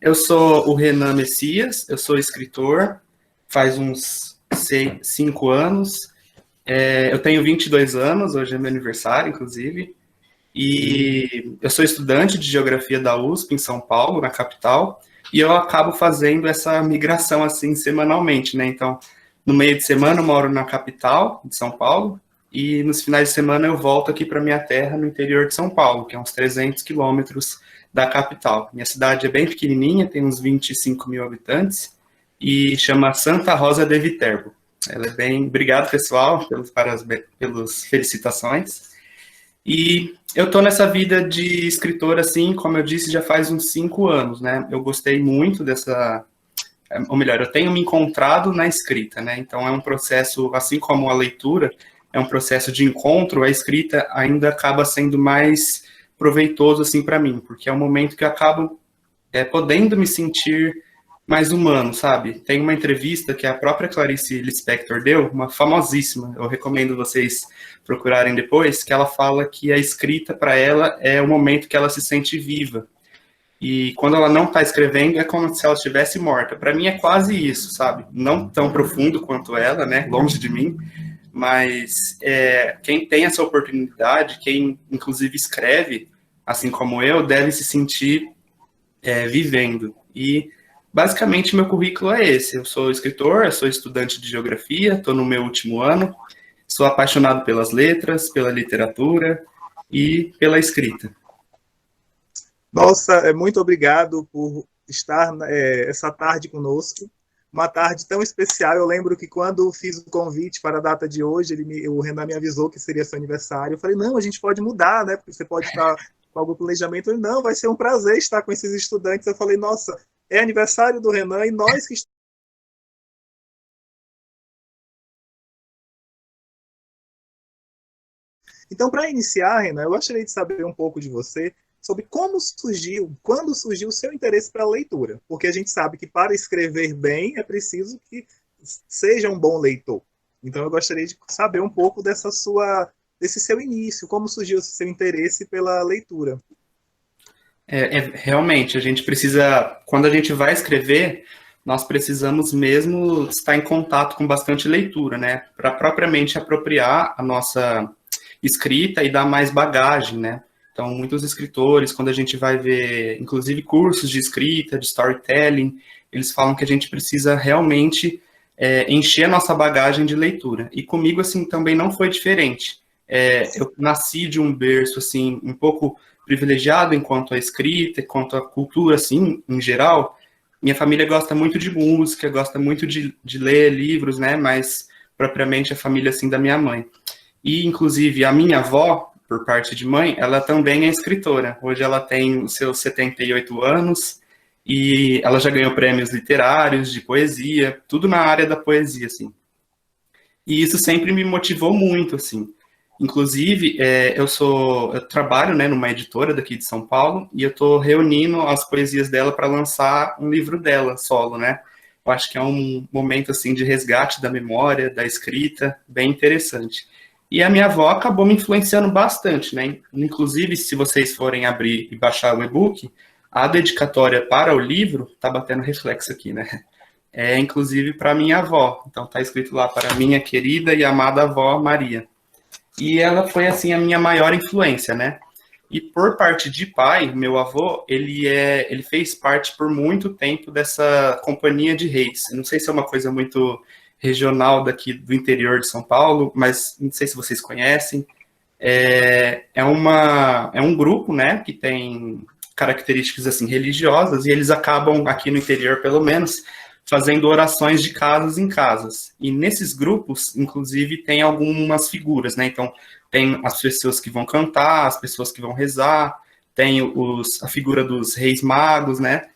Eu sou o Renan Messias, eu sou escritor, faz uns 5 anos. Eu tenho 22 anos, hoje é meu aniversário, inclusive. E eu sou estudante de Geografia da USP, em São Paulo, na capital. E eu acabo fazendo essa migração, assim, semanalmente, né? Então, no meio de semana eu moro na capital de São Paulo. E nos finais de semana eu volto aqui para minha terra, no interior de São Paulo, que é uns 300 quilômetros da capital. Minha cidade é bem pequenininha, tem uns 25 mil habitantes e chama Santa Rosa de Viterbo. Ela é bem... Obrigado, pessoal, pelas felicitações. E eu estou nessa vida de escritor, assim, como eu disse, já faz uns 5 anos, né? Eu gostei muito dessa... Ou melhor, eu tenho me encontrado na escrita, né? Então é um processo, assim como a leitura, é um processo de encontro, a escrita ainda acaba sendo mais proveitoso, assim, para mim, porque é um momento que eu acabo podendo me sentir mais humano, sabe? Tem uma entrevista que a própria Clarice Lispector deu, uma famosíssima, eu recomendo vocês procurarem depois, que ela fala que a escrita para ela é o momento que ela se sente viva. E quando ela não está escrevendo, é como se ela estivesse morta. Para mim é quase isso, sabe? Não tão profundo quanto ela, né? Longe de mim. Mas quem tem essa oportunidade, quem inclusive escreve, assim como eu, deve se sentir vivendo. E basicamente meu currículo é esse. Eu sou escritor, eu sou estudante de geografia, estou no meu último ano, sou apaixonado pelas letras, pela literatura e pela escrita. Nossa, muito obrigado por estar essa tarde conosco. Uma tarde tão especial. Eu lembro que quando fiz o convite para a data de hoje, o Renan me avisou que seria seu aniversário. Eu falei, não, a gente pode mudar, né? Porque você pode estar com algum planejamento. Ele, não, vai ser um prazer estar com esses estudantes. Eu falei, nossa, é aniversário do Renan e nós que estamos... Então, para iniciar, Renan, eu gostaria de saber um pouco de você sobre quando surgiu o seu interesse pela leitura. Porque a gente sabe que para escrever bem é preciso que seja um bom leitor. Então eu gostaria de saber um pouco desse seu início, como surgiu esse seu interesse pela leitura. Realmente, a gente precisa, quando a gente vai escrever, nós precisamos mesmo estar em contato com bastante leitura, né? Para propriamente apropriar a nossa escrita e dar mais bagagem, né? Então, muitos escritores, quando a gente vai ver, inclusive, cursos de escrita, de storytelling, eles falam que a gente precisa realmente encher a nossa bagagem de leitura. E comigo, assim, também não foi diferente. Eu nasci de um berço, assim, um pouco privilegiado enquanto a escrita, enquanto a cultura, assim, em geral. Minha família gosta muito de música, gosta muito de ler livros, né? Mas, propriamente, a família, assim, da minha mãe. E, inclusive, a minha avó, por parte de mãe, ela também é escritora. Hoje ela tem os seus 78 anos e ela já ganhou prêmios literários, de poesia, tudo na área da poesia, assim. E isso sempre me motivou muito, assim. Inclusive, eu trabalho, né, numa editora daqui de São Paulo e eu estou reunindo as poesias dela para lançar um livro dela, solo, né? Eu acho que é um momento, assim, de resgate da memória, da escrita, bem interessante. E a minha avó acabou me influenciando bastante, né? Inclusive, se vocês forem abrir e baixar o e-book, a dedicatória para o livro, tá batendo reflexo aqui, né? É inclusive para minha avó. Então tá escrito lá para minha querida e amada avó Maria. E ela foi assim a minha maior influência, né? E por parte de pai, meu avô, ele fez parte por muito tempo dessa companhia de reis. Não sei se é uma coisa muito regional daqui do interior de São Paulo, mas não sei se vocês conhecem. É um grupo, né, que tem características assim religiosas e eles acabam aqui no interior, pelo menos, fazendo orações de casas em casas. E nesses grupos, inclusive, tem algumas figuras, né? Então, tem as pessoas que vão cantar, as pessoas que vão rezar, tem a figura dos reis magos, né?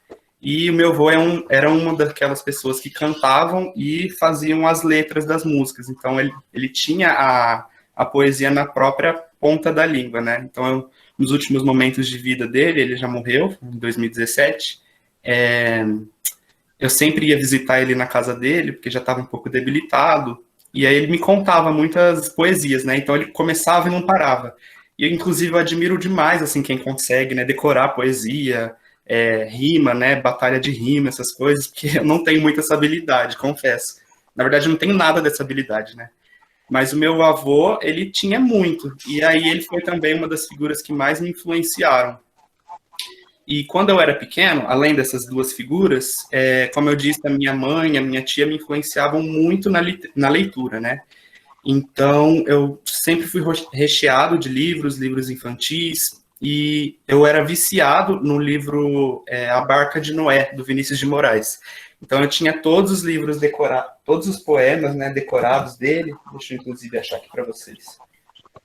E o meu avô era uma daquelas pessoas que cantavam e faziam as letras das músicas. Então, ele tinha a poesia na própria ponta da língua, né? Então, nos últimos momentos de vida dele, ele já morreu, em 2017, eu sempre ia visitar ele na casa dele, porque já estava um pouco debilitado, e aí ele me contava muitas poesias, né? Então ele começava e não parava. E eu, inclusive, eu admiro demais, assim, quem consegue, né, decorar poesia, rima, né, batalha de rima, essas coisas, porque eu não tenho muita essa habilidade, confesso. Na verdade, eu não tenho nada dessa habilidade, né? Mas o meu avô, ele tinha muito, e aí ele foi também uma das figuras que mais me influenciaram. E quando eu era pequeno, além dessas duas figuras, como eu disse, a minha mãe, a minha tia me influenciavam muito na leitura, né? Então, eu sempre fui recheado de livros, livros infantis, e eu era viciado no livro A Barca de Noé, do Vinícius de Moraes. Então, eu tinha todos os livros decorados, todos os poemas, né, decorados dele. Deixa eu, inclusive, achar aqui para vocês.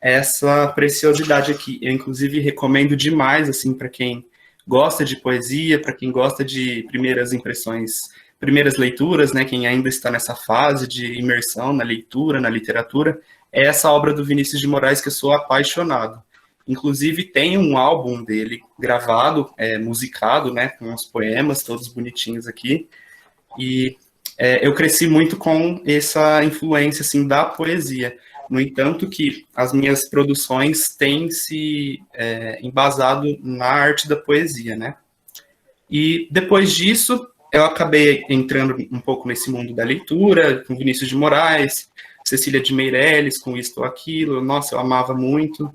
Essa preciosidade aqui, eu, inclusive, recomendo demais, assim, para quem gosta de poesia, para quem gosta de primeiras impressões, primeiras leituras, né, quem ainda está nessa fase de imersão na leitura, na literatura, é essa obra do Vinícius de Moraes que eu sou apaixonado. Inclusive, tem um álbum dele gravado, musicado, né, com os poemas todos bonitinhos aqui, e eu cresci muito com essa influência, assim, da poesia. No entanto, que as minhas produções têm se embasado na arte da poesia, né? E depois disso, eu acabei entrando um pouco nesse mundo da leitura, com Vinícius de Moraes, Cecília de Meirelles, com Isto ou Aquilo. Nossa, eu amava muito.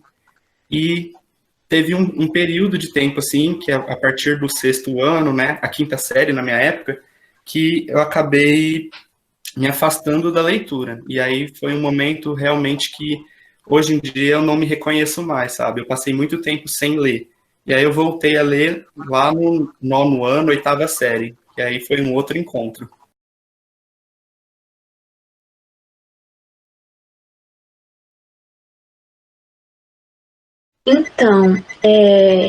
E teve um período de tempo, assim, que a partir do sexto ano, né, a quinta série na minha época, que eu acabei me afastando da leitura. E aí foi um momento realmente que, hoje em dia, eu não me reconheço mais, sabe? Eu passei muito tempo sem ler. E aí eu voltei a ler lá no nono ano, oitava série. E aí foi um outro encontro. Então,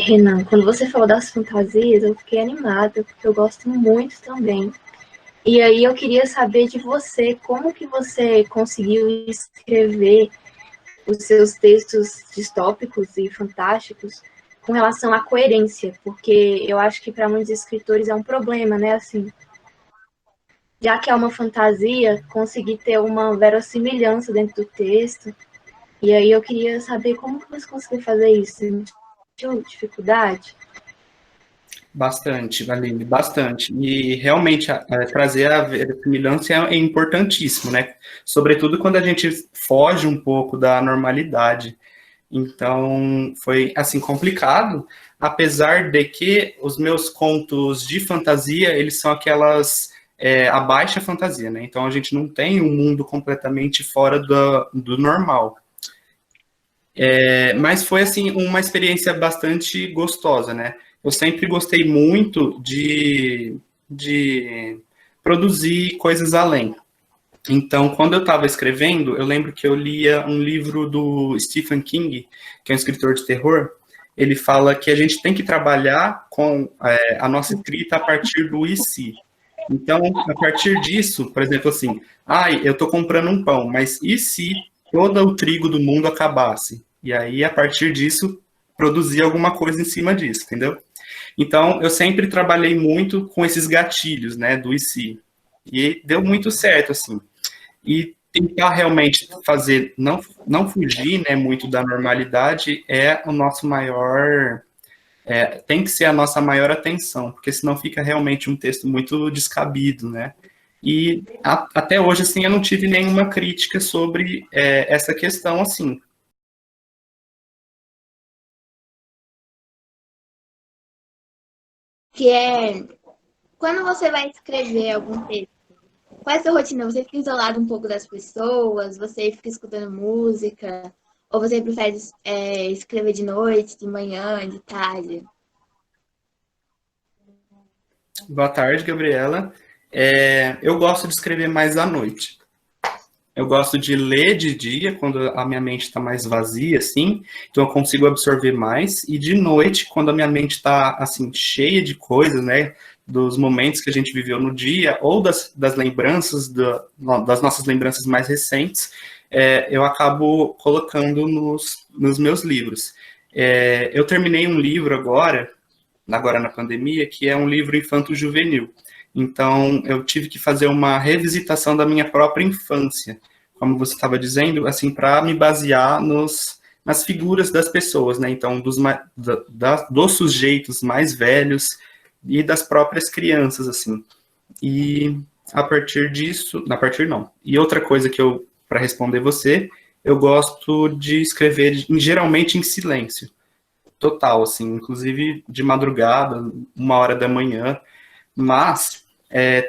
Renan, quando você falou das fantasias, eu fiquei animada, porque eu gosto muito também. E aí eu queria saber de você, como que você conseguiu escrever os seus textos distópicos e fantásticos com relação à coerência, porque eu acho que para muitos escritores é um problema, né? Assim, já que é uma fantasia, conseguir ter uma verossimilhança dentro do texto. E aí eu queria saber como que você conseguiu fazer isso. Sentiu dificuldade? Bastante, Valine, bastante. E realmente trazer a verossimilhança é importantíssimo, né? Sobretudo quando a gente foge um pouco da normalidade. Então, foi, assim, complicado, apesar de que os meus contos de fantasia, eles são aquelas, a baixa fantasia, né? Então, a gente não tem um mundo completamente fora do normal. Mas foi, assim, uma experiência bastante gostosa, né? Eu sempre gostei muito de produzir coisas além. Então, quando eu estava escrevendo, eu lembro que eu lia um livro do Stephen King, que é um escritor de terror. Ele fala que a gente tem que trabalhar com a nossa escrita a partir do e se. Então, a partir disso, por exemplo, assim, eu estou comprando um pão, mas e se todo o trigo do mundo acabasse? E aí, a partir disso, produzir alguma coisa em cima disso, entendeu? Então, eu sempre trabalhei muito com esses gatilhos, né, do e se. E deu muito certo, assim. E tentar realmente fazer, não fugir, né, muito da normalidade é o nosso maior, tem que ser a nossa maior atenção, porque senão fica realmente um texto muito descabido, né? E até hoje, assim, eu não tive nenhuma crítica sobre essa questão, assim. Que é quando você vai escrever algum texto, qual é a sua rotina? Você fica isolado um pouco das pessoas? Você fica escutando música? Ou você prefere escrever de noite, de manhã, de tarde? Boa tarde, Gabriela. Eu gosto de escrever mais à noite. Eu gosto de ler de dia, quando a minha mente está mais vazia, assim, então eu consigo absorver mais. E de noite, quando a minha mente está, assim, cheia de coisas, né, dos momentos que a gente viveu no dia, ou das lembranças, das nossas lembranças mais recentes, eu acabo colocando nos meus livros. Eu terminei um livro agora na pandemia, que é um livro infanto-juvenil. Então, eu tive que fazer uma revisitação da minha própria infância, como você estava dizendo, assim, para me basear nas figuras das pessoas, né? Então, dos sujeitos mais velhos, e das próprias crianças, assim. E a partir disso, a partir não. E outra coisa que eu, para responder você, eu gosto de escrever geralmente em silêncio, total, assim, inclusive de madrugada, 1 hora da manhã, mas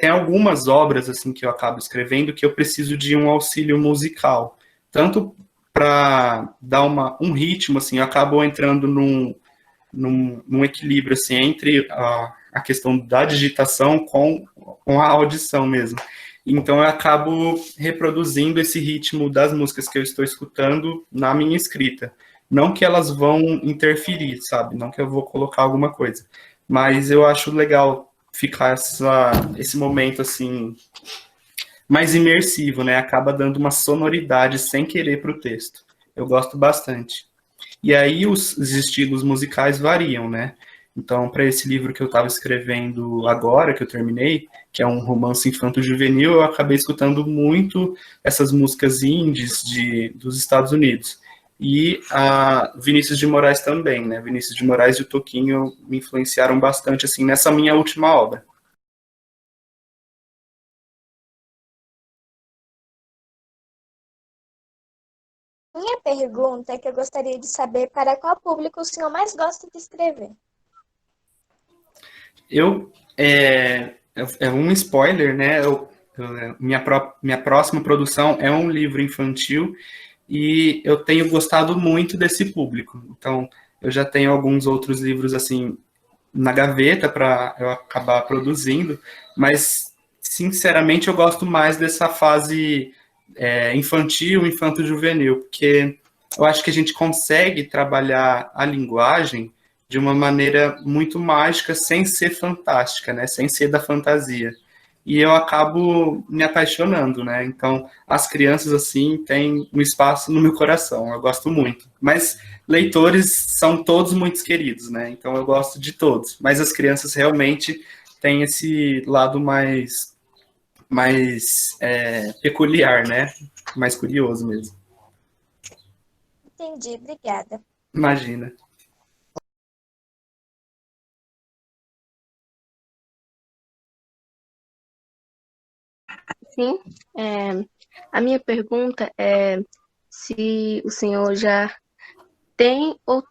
tem algumas obras, assim, que eu acabo escrevendo que eu preciso de um auxílio musical, tanto para dar um ritmo, assim, eu acabo entrando num equilíbrio, assim, entre a questão da digitação com a audição mesmo. Então, eu acabo reproduzindo esse ritmo das músicas que eu estou escutando na minha escrita. Não que elas vão interferir, sabe? Não que eu vou colocar alguma coisa. Mas eu acho legal ficar esse momento, assim, mais imersivo, né? Acaba dando uma sonoridade sem querer para o texto. Eu gosto bastante. E aí os estilos musicais variam, né? Então, para esse livro que eu estava escrevendo agora, que eu terminei, que é um romance infanto-juvenil, eu acabei escutando muito essas músicas indies dos Estados Unidos. E a Vinícius de Moraes também, né? Vinícius de Moraes e o Toquinho me influenciaram bastante, assim, nessa minha última obra. Minha pergunta é que eu gostaria de saber para qual público o senhor mais gosta de escrever. É um spoiler, né? Minha próxima produção é um livro infantil e eu tenho gostado muito desse público. Então, eu já tenho alguns outros livros, assim, na gaveta para eu acabar produzindo, mas, sinceramente, eu gosto mais dessa fase infantil, infanto-juvenil, porque eu acho que a gente consegue trabalhar a linguagem de uma maneira muito mágica, sem ser fantástica, né? Sem ser da fantasia. E eu acabo me apaixonando, né? Então, as crianças, assim, têm um espaço no meu coração, eu gosto muito. Mas leitores são todos muito queridos, né? Então, eu gosto de todos. Mas as crianças realmente têm esse lado mais peculiar, né? Mais curioso mesmo. Entendi, obrigada. Imagina. Sim, a minha pergunta é se o senhor já tem ou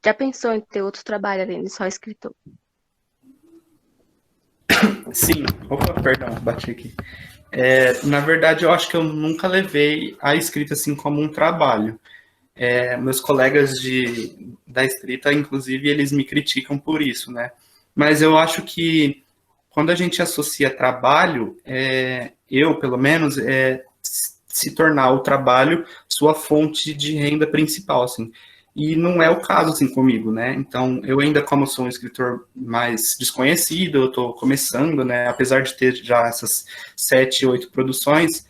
já pensou em ter outro trabalho além de só escritor? Sim. Opa, perdão, bati aqui. Na verdade, eu acho que eu nunca levei a escrita assim como um trabalho. Meus colegas da escrita, inclusive, eles me criticam por isso, né? Mas eu acho que quando a gente associa trabalho, eu, pelo menos, se tornar o trabalho sua fonte de renda principal, assim. E não é o caso, assim, comigo, né? Então, eu ainda, como sou um escritor mais desconhecido, eu estou começando, né? Apesar de ter já essas 7, 8 produções,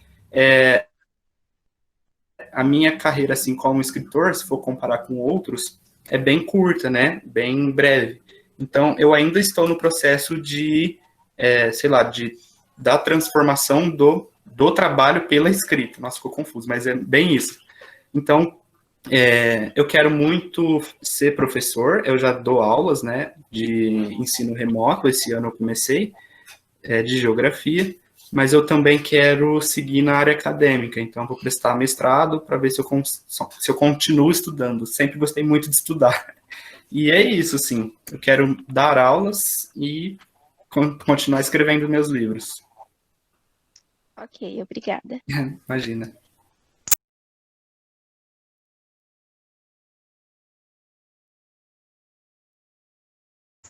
a minha carreira, assim, como escritor, se for comparar com outros, é bem curta, né? Bem breve. Então, eu ainda estou no processo da transformação do trabalho pela escrita. Nossa, ficou confuso, mas é bem isso. Então, eu quero muito ser professor, eu já dou aulas, né, de ensino remoto, esse ano eu comecei, de geografia, mas eu também quero seguir na área acadêmica, então vou prestar mestrado para ver se eu continuo estudando. Sempre gostei muito de estudar. E é isso, assim, eu quero dar aulas e continuar escrevendo meus livros. Ok, obrigada. Imagina.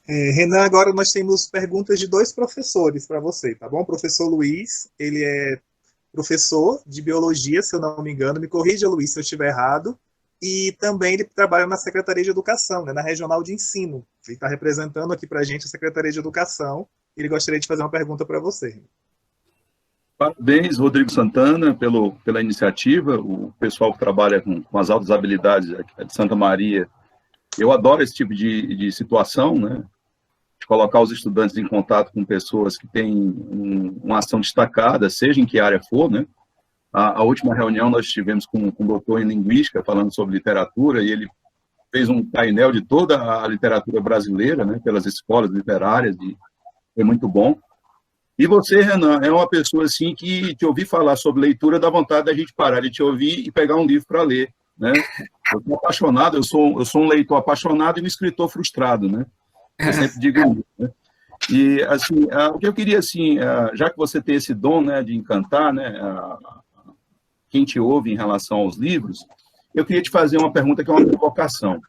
Renan, agora nós temos perguntas de 2 professores para você, tá bom? O professor Luiz, ele é professor de biologia, se eu não me engano, me corrija, Luiz, se eu estiver errado, e também ele trabalha na Secretaria de Educação, né, na Regional de Ensino. Ele está representando aqui para a gente a Secretaria de Educação, e ele gostaria de fazer uma pergunta para você. Parabéns, Rodrigo Santana, pela iniciativa, o pessoal que trabalha com as altas habilidades aqui de Santa Maria. Eu adoro esse tipo de situação, né? De colocar os estudantes em contato com pessoas que têm uma ação destacada, seja em que área for, né? A última reunião nós tivemos com um doutor em Linguística, falando sobre literatura, e ele fez um painel de toda a literatura brasileira, né? Pelas escolas literárias foi muito bom. E você, Renan, é uma pessoa assim que te ouvir falar sobre leitura dá vontade da gente parar de te ouvir e pegar um livro para ler, né? Eu estou apaixonado, eu sou um leitor apaixonado e um escritor frustrado, né? Eu sempre digo isso, né? E, assim, o que eu queria, assim, já que você tem esse dom, né, de encantar, né, quem te ouve em relação aos livros, eu queria te fazer uma pergunta que é uma provocação.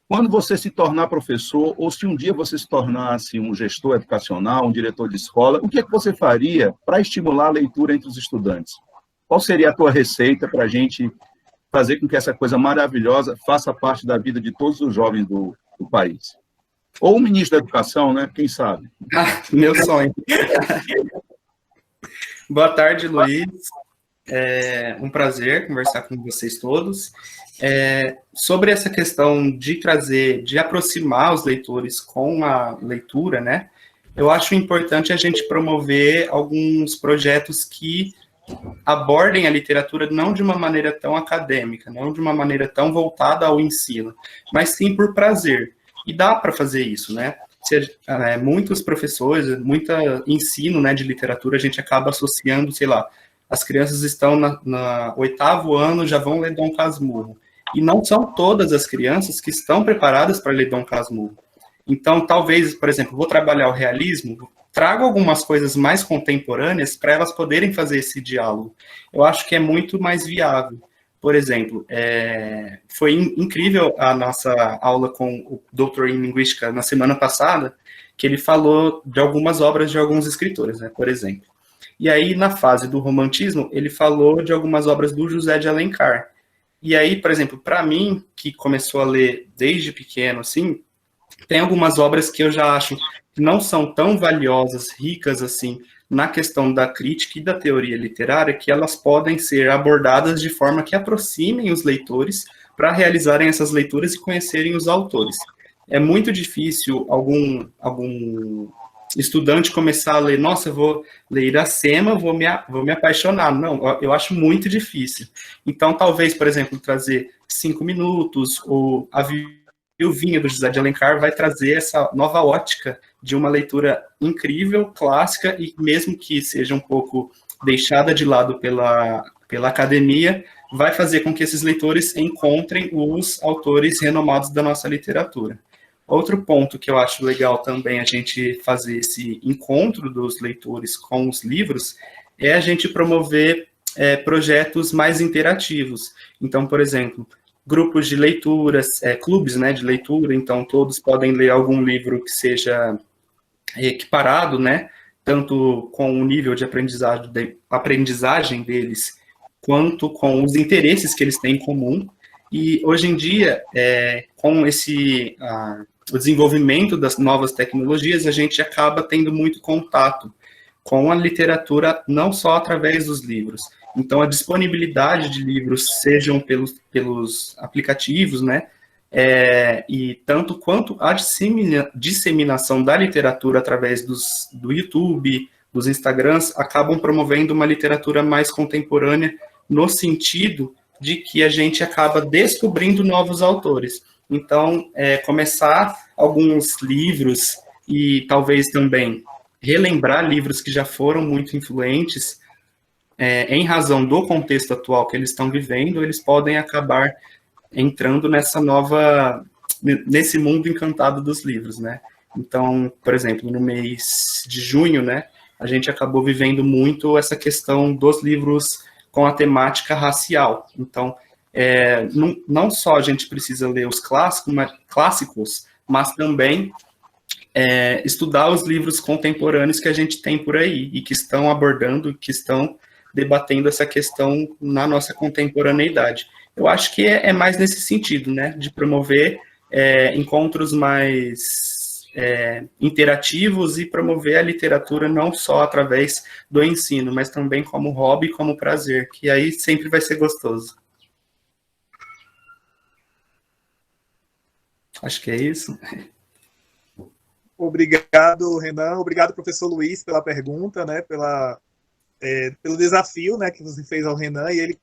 Quando você se tornar professor, ou se um dia você se tornasse um gestor educacional, um diretor de escola, o que é que você faria para estimular a leitura entre os estudantes? Qual seria a tua receita para a gente fazer com que essa coisa maravilhosa faça parte da vida de todos os jovens do país? Ou o ministro da Educação, né? Quem sabe? Meu sonho. Boa tarde, Luiz. É um prazer conversar com vocês todos. Sobre essa questão de trazer, de aproximar os leitores com a leitura, né? Eu acho importante a gente promover alguns projetos que abordem a literatura não de uma maneira tão acadêmica, não de uma maneira tão voltada ao ensino, mas sim por prazer. E dá para fazer isso, né? Muitos professores, muito ensino, né, de literatura, a gente acaba associando, sei lá, as crianças estão no 8º ano, já vão ler Dom Casmurro. E não são todas as crianças que estão preparadas para ler Dom Casmurro. Então, talvez, por exemplo, vou trabalhar o realismo, trago algumas coisas mais contemporâneas para elas poderem fazer esse diálogo. Eu acho que é muito mais viável. Por exemplo, foi incrível a nossa aula com o doutor em linguística na semana passada, que ele falou de algumas obras de alguns escritores, né, por exemplo. E aí, na fase do romantismo, ele falou de algumas obras do José de Alencar. E aí, por exemplo, para mim, que começou a ler desde pequeno, assim, tem algumas obras que eu já acho que não são tão valiosas, ricas, assim, na questão da crítica e da teoria literária, que elas podem ser abordadas de forma que aproximem os leitores para realizarem essas leituras e conhecerem os autores. É muito difícil algum estudante começar a ler, nossa, eu vou ler Iracema, vou me apaixonar. Não, eu acho muito difícil. Então, talvez, por exemplo, trazer 5 minutos, ou a Viuvinha do José de Alencar vai trazer essa nova ótica de uma leitura incrível, clássica, e mesmo que seja um pouco deixada de lado pela academia, vai fazer com que esses leitores encontrem os autores renomados da nossa literatura. Outro ponto que eu acho legal também a gente fazer esse encontro dos leitores com os livros é a gente promover projetos mais interativos. Então, por exemplo, grupos de leituras, clubes, né, de leitura, então todos podem ler algum livro que seja equiparado, né, tanto com o nível de aprendizagem deles, quanto com os interesses que eles têm em comum. E hoje em dia, com o desenvolvimento das novas tecnologias, a gente acaba tendo muito contato com a literatura, não só através dos livros. Então, a disponibilidade de livros, sejam pelos aplicativos, né, e tanto quanto a disseminação da literatura através do YouTube, dos Instagrams, acabam promovendo uma literatura mais contemporânea, no sentido de que a gente acaba descobrindo novos autores. Então, começar alguns livros e talvez também relembrar livros que já foram muito influentes, em razão do contexto atual que eles estão vivendo, eles podem acabar entrando nesse mundo encantado dos livros, né? Então, por exemplo, no mês de junho, né, a gente acabou vivendo muito essa questão dos livros com a temática racial. Então, não só a gente precisa ler os clássicos, mas também estudar os livros contemporâneos que a gente tem por aí e que estão abordando, que estão debatendo essa questão na nossa contemporaneidade. Eu acho que é mais nesse sentido, né, de promover encontros mais interativos e promover a literatura não só através do ensino, mas também como hobby, como prazer, que aí sempre vai ser gostoso. Acho que é isso. Obrigado, Renan. Obrigado, professor Luiz, pela pergunta, né, pelo desafio, né, que você fez ao Renan, e ele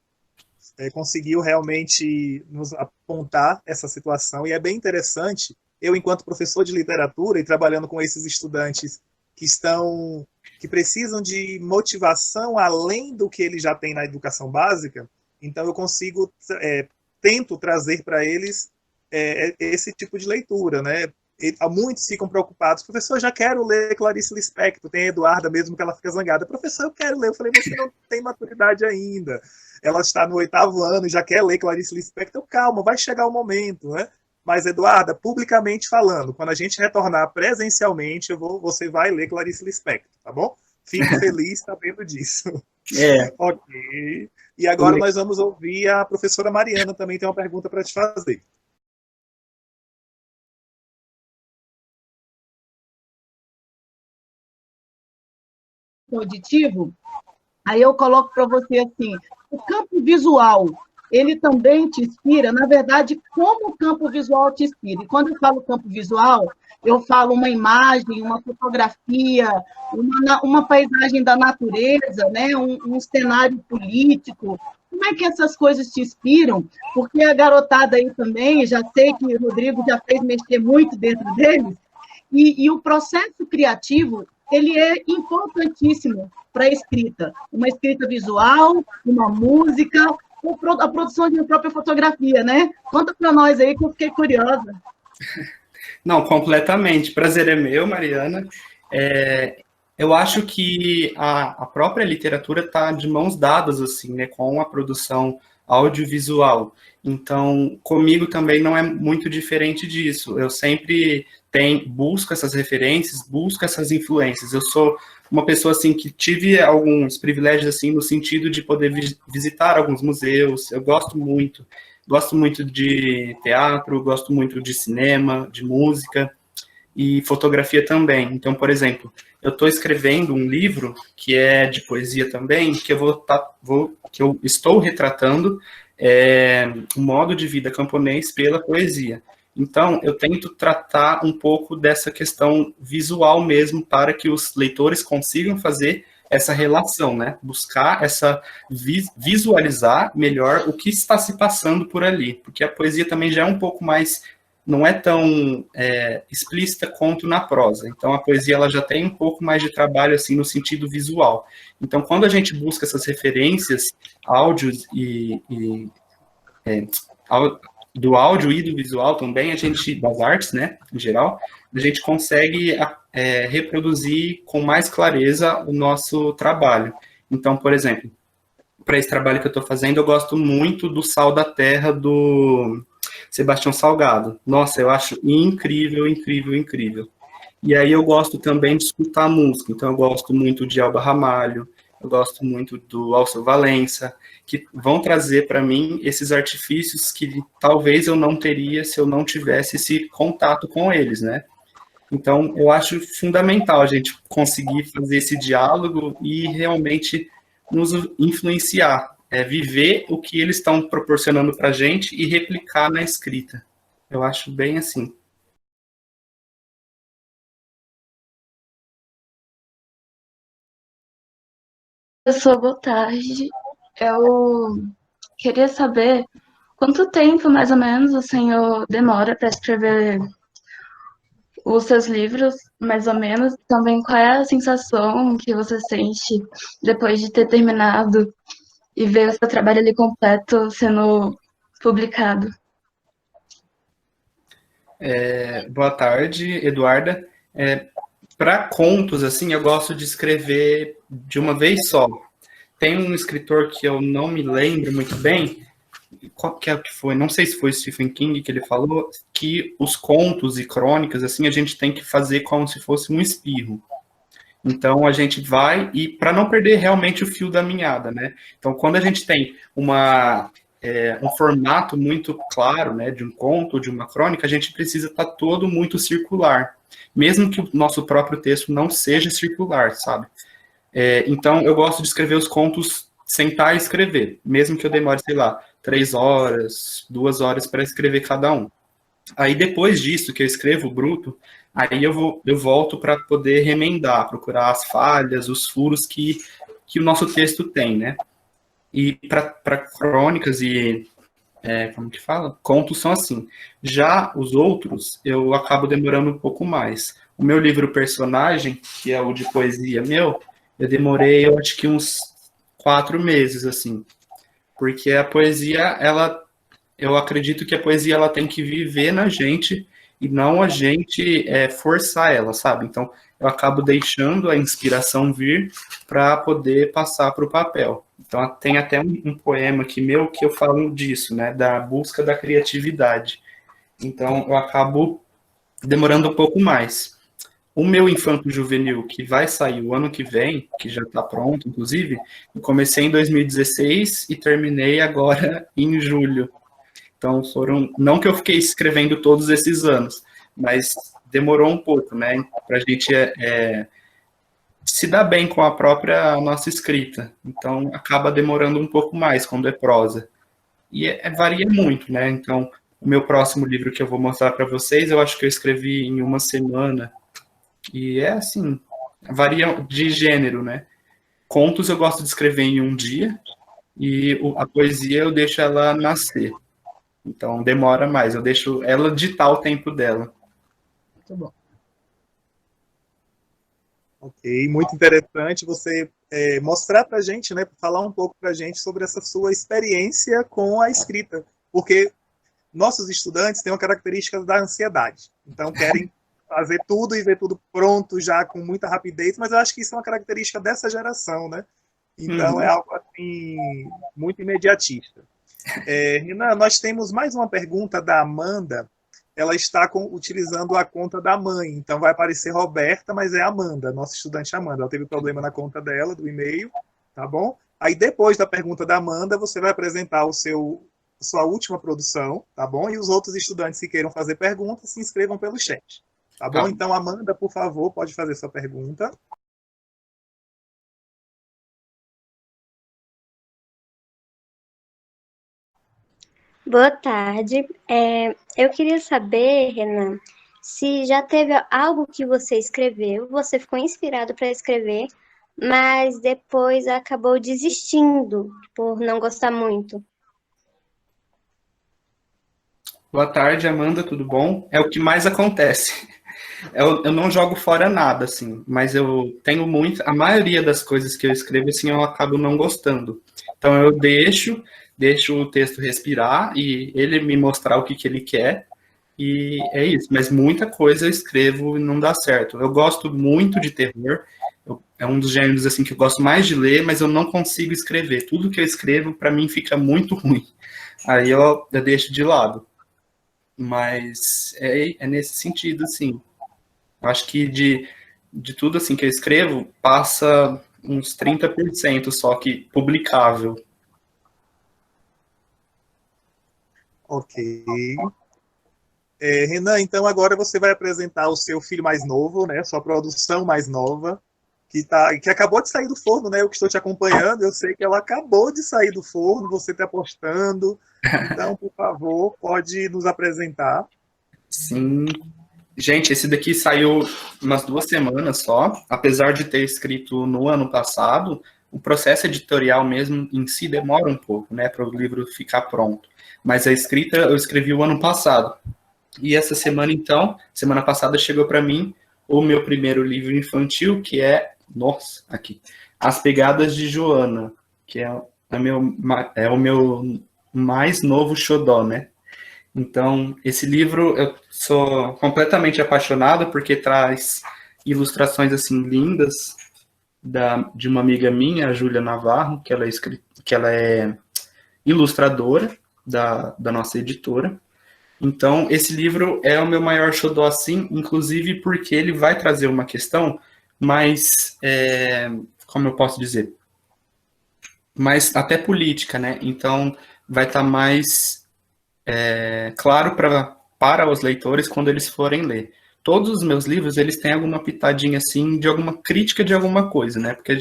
conseguiu realmente nos apontar essa situação. E é bem interessante, eu, enquanto professor de literatura e trabalhando com esses estudantes que precisam de motivação além do que eles já têm na educação básica. Então eu tento trazer para eles esse tipo de leitura, né? Muitos ficam preocupados, professor, eu já quero ler Clarice Lispector, tem a Eduarda mesmo que ela fica zangada, professor, eu quero ler, eu falei, você não tem maturidade ainda, ela está no 8º ano e já quer ler Clarice Lispector, calma, vai chegar o momento, né? Mas, Eduarda, publicamente falando, quando a gente retornar presencialmente, você vai ler Clarice Lispector, tá bom? Fico feliz sabendo disso. Ok. E agora nós vamos ouvir a professora Mariana, também tem uma pergunta para te fazer. Auditivo, aí eu coloco para você assim, o campo visual, ele também te inspira, na verdade, como o campo visual te inspira? E quando eu falo campo visual, eu falo uma imagem, uma fotografia, uma paisagem da natureza, né? um cenário político. Como é que essas coisas te inspiram? Porque a garotada aí também, já sei que o Rodrigo já fez mexer muito dentro deles, e o processo criativo, ele é importantíssimo para a escrita. Uma escrita visual, uma música, a produção de uma própria fotografia, né? Conta para nós aí que eu fiquei curiosa. Não, completamente. Prazer é meu, Mariana. Eu acho que a própria literatura está de mãos dadas, assim, né, com a produção audiovisual. Então, comigo também não é muito diferente disso. Eu sempre busco essas referências, busco essas influências. Eu sou uma pessoa, assim, que tive alguns privilégios, assim, no sentido de poder visitar alguns museus. Eu gosto muito de teatro, gosto muito de cinema, de música e fotografia também. Então, por exemplo, eu estou escrevendo um livro que é de poesia também, que eu estou retratando o modo de vida camponês pela poesia. Então, eu tento tratar um pouco dessa questão visual mesmo, para que os leitores consigam fazer essa relação, né? Buscar visualizar melhor o que está se passando por ali, porque a poesia também já é um pouco mais, não é tão explícita quanto na prosa. Então, a poesia ela já tem um pouco mais de trabalho assim no sentido visual. Então, quando a gente busca essas referências, áudios do áudio e do visual também, das artes, né, em geral, a gente consegue reproduzir com mais clareza o nosso trabalho. Então, por exemplo, para esse trabalho que eu estou fazendo, eu gosto muito do Sal da Terra, do Sebastião Salgado. Nossa, eu acho incrível, incrível, incrível. E aí eu gosto também de escutar música, então eu gosto muito de Elba Ramalho, eu gosto muito do Alceu Valença, que vão trazer para mim esses artifícios que talvez eu não teria se eu não tivesse esse contato com eles, né? Então, eu acho fundamental a gente conseguir fazer esse diálogo e realmente nos influenciar, viver o que eles estão proporcionando para a gente e replicar na escrita. Eu acho bem assim. Professor, boa tarde. Eu queria saber quanto tempo, mais ou menos, o senhor demora para escrever os seus livros, mais ou menos. Também, qual é a sensação que você sente depois de ter terminado e ver o seu trabalho ali completo sendo publicado? Boa tarde, Eduarda. Para contos, assim, eu gosto de escrever de uma vez só. Tem um escritor que eu não me lembro muito bem, qual que é o que foi? Não sei se foi Stephen King que ele falou, que os contos e crônicas, assim, a gente tem que fazer como se fosse um espirro. Então, a gente vai, e para não perder realmente o fio da meada, né? Então, quando a gente tem um formato muito claro, né, de um conto, de uma crônica, a gente precisa estar todo muito circular, mesmo que o nosso próprio texto não seja circular, sabe? Então, eu gosto de escrever os contos, sentar e escrever, mesmo que eu demore, sei lá, 3 horas, 2 horas para escrever cada um. Aí, depois disso, que eu escrevo bruto, aí eu volto para poder remendar, procurar as falhas, os furos que o nosso texto tem, né? E para crônicas e como que fala? Contos são assim. Já os outros, eu acabo demorando um pouco mais. O meu livro personagem, que é o de poesia meu, eu demorei, eu acho que uns 4 meses, assim. Porque a poesia, eu acredito que a poesia ela tem que viver na gente e não a gente forçar ela, sabe? Então, eu acabo deixando a inspiração vir para poder passar para o papel. Então, tem até um poema aqui meu que eu falo disso, né? Da busca da criatividade. Então, eu acabo demorando um pouco mais. O meu infanto-juvenil, que vai sair o ano que vem, que já está pronto, inclusive, eu comecei em 2016 e terminei agora em julho. Então, não que eu fiquei escrevendo todos esses anos, mas demorou um pouco, né, para a gente se dar bem com a própria nossa escrita. Então, acaba demorando um pouco mais quando é prosa. E varia muito, né? Então, o meu próximo livro que eu vou mostrar para vocês, eu acho que eu escrevi em uma semana. E é assim, varia de gênero, né? Contos eu gosto de escrever em um dia, e a poesia eu deixo ela nascer. Então, demora mais, eu deixo ela ditar o tempo dela. Muito bom. Ok, muito interessante você mostrar para a gente, né, falar um pouco para a gente sobre essa sua experiência com a escrita, porque nossos estudantes têm uma característica da ansiedade, então querem fazer tudo e ver tudo pronto já com muita rapidez, mas eu acho que isso é uma característica dessa geração, né? Então é algo assim muito imediatista. Renan, nós temos mais uma pergunta da Amanda. Ela está utilizando a conta da mãe, então vai aparecer Roberta, mas é Amanda, nossa estudante Amanda. Ela teve problema na conta dela, do e-mail, tá bom? Aí depois da pergunta da Amanda, você vai apresentar sua última produção, tá bom? E os outros estudantes que queiram fazer perguntas, se inscrevam pelo chat, tá bom? Então, Amanda, por favor, pode fazer sua pergunta. Boa tarde. Eu queria saber, Renan, se já teve algo que você escreveu, você ficou inspirado para escrever, mas depois acabou desistindo por não gostar muito. Boa tarde, Amanda, tudo bom? É o que mais acontece. Eu não jogo fora nada, assim, mas eu tenho a maioria das coisas que eu escrevo, assim, eu acabo não gostando. Então eu deixo o texto respirar e ele me mostrar o que ele quer, e é isso. Mas muita coisa eu escrevo e não dá certo. Eu gosto muito de terror, é um dos gêneros, assim, que eu gosto mais de ler, mas eu não consigo escrever. Tudo que eu escrevo, para mim, fica muito ruim. Aí eu deixo de lado. Mas é nesse sentido, assim. Eu acho que de tudo assim que eu escrevo, passa uns 30% só que publicável. Ok. Renan, então agora você vai apresentar o seu filho mais novo, né? Sua produção mais nova, que acabou de sair do forno, né? Eu que estou te acompanhando, eu sei que ela acabou de sair do forno, você está postando. Então, por favor, pode nos apresentar. Sim. Gente, esse daqui saiu umas 2 semanas só, apesar de ter escrito no ano passado, o processo editorial mesmo em si demora um pouco, né, para o livro ficar pronto. Mas a escrita eu escrevi o ano passado. E essa semana, então, semana passada chegou para mim o meu primeiro livro infantil, que é, As Pegadas de Joana, que é o meu mais novo xodó, né? Então, esse livro eu sou completamente apaixonado porque traz ilustrações assim lindas de uma amiga minha, a Júlia Navarro, que ela é ilustradora da nossa editora. Então, esse livro é o meu maior xodó, assim, inclusive porque ele vai trazer uma questão mais, como eu posso dizer, mais até política, né? Então, vai estar mais claro para os leitores quando eles forem ler. Todos os meus livros, eles têm alguma pitadinha, assim, de alguma crítica de alguma coisa, né? Porque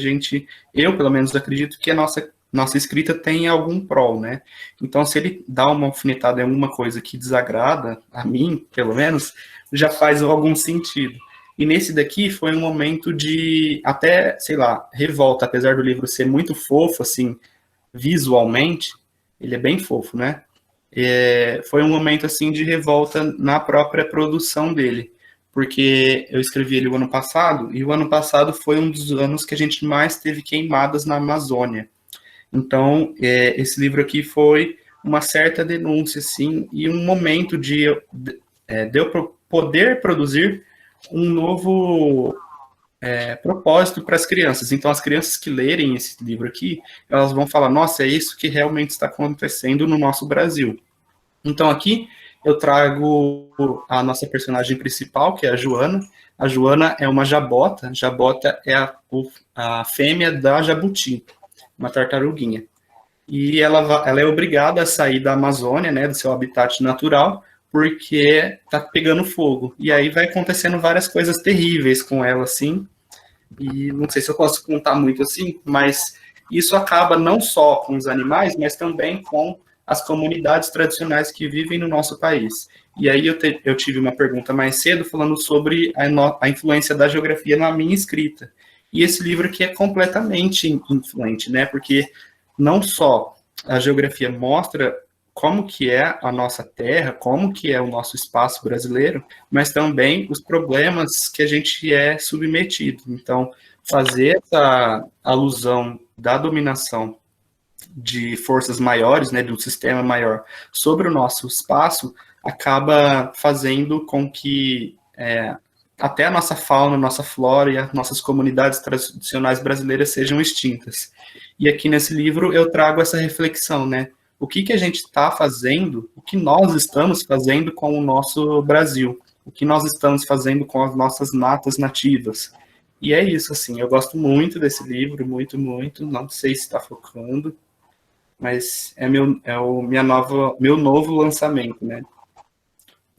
eu, pelo menos, acredito que a nossa escrita tem algum prol, né? Então, se ele dá uma alfinetada em alguma coisa que desagrada, a mim, pelo menos, já faz algum sentido. E nesse daqui foi um momento de, até, sei lá, revolta, apesar do livro ser muito fofo, assim, visualmente, ele é bem fofo, né? foi um momento assim de revolta na própria produção dele, porque eu escrevi ele o ano passado, e o ano passado foi um dos anos que a gente mais teve queimadas na Amazônia. Então, esse livro aqui foi uma certa denúncia, assim, e um momento de eu poder produzir um novo propósito para as crianças. Então, as crianças que lerem esse livro aqui, elas vão falar, nossa, é isso que realmente está acontecendo no nosso Brasil. Então, aqui eu trago a nossa personagem principal, que é a Joana. A Joana é uma jabota. Jabota é a fêmea da jabuti, uma tartaruguinha. E ela é obrigada a sair da Amazônia, né, do seu habitat natural, porque tá pegando fogo. E aí vai acontecendo várias coisas terríveis com ela, assim. E não sei se eu posso contar muito assim, mas isso acaba não só com os animais, mas também com as comunidades tradicionais que vivem no nosso país. E aí eu tive uma pergunta mais cedo falando sobre a influência da geografia na minha escrita. E esse livro aqui é completamente influente, né? Porque não só a geografia mostra como que é a nossa terra, como que é o nosso espaço brasileiro, mas também os problemas que a gente é submetido. Então, fazer essa alusão da dominação de forças maiores, né, do sistema maior, sobre o nosso espaço, acaba fazendo com que até a nossa fauna, a nossa flora e as nossas comunidades tradicionais brasileiras sejam extintas. E aqui nesse livro eu trago essa reflexão, né? O que a gente está fazendo, o que nós estamos fazendo com o nosso Brasil, o que nós estamos fazendo com as nossas matas nativas. E é isso, assim, eu gosto muito desse livro, muito, muito, não sei se está focando, mas é meu novo lançamento, né?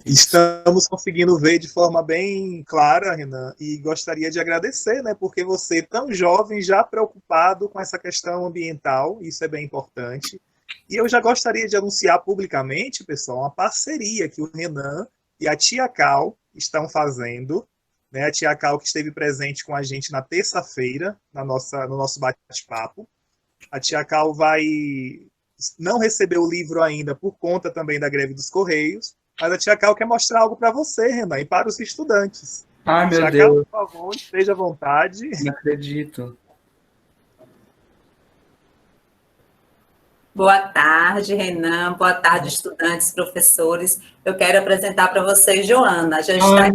Estamos conseguindo ver de forma bem clara, Renan, e gostaria de agradecer, né, porque você, tão jovem, já preocupado com essa questão ambiental, isso é bem importante. E eu já gostaria de anunciar publicamente, pessoal, uma parceria que o Renan e a Tia Cal estão fazendo, né, a Tia Cal que esteve presente com a gente na terça-feira, no nosso bate-papo. A Tia Cal não recebeu o livro ainda por conta também da greve dos Correios, mas a Tia Cal quer mostrar algo para você, Renan, e para os estudantes. Ai, meu Tia Deus. Cal, por favor, esteja à vontade. Não acredito. Boa tarde, Renan. Boa tarde, estudantes, professores. Eu quero apresentar para vocês Joana. Já está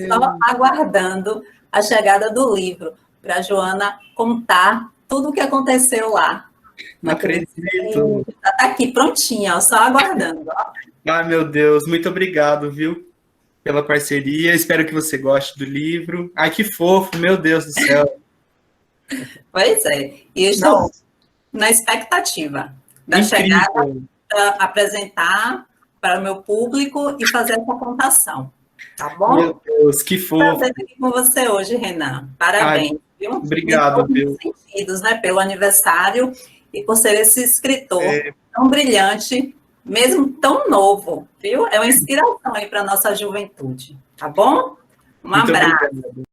só aguardando a chegada do livro, para a Joana contar tudo o que aconteceu lá. Não acredito. Está aqui, prontinha, só aguardando. Ai, meu Deus, muito obrigado, viu, pela parceria. Espero que você goste do livro. Ai, que fofo, meu Deus do céu. Pois é, e eu estou na expectativa da chegada para apresentar para o meu público e fazer essa contação, tá bom? Meu Deus, que fofo. Prazer estar aqui com você hoje, Renan. Parabéns, viu? Obrigado, viu? Sentidos, né, pelo aniversário e por ser esse escritor tão brilhante, mesmo tão novo, viu? É uma inspiração aí para a nossa juventude, tá bom? Um abraço. Obrigado.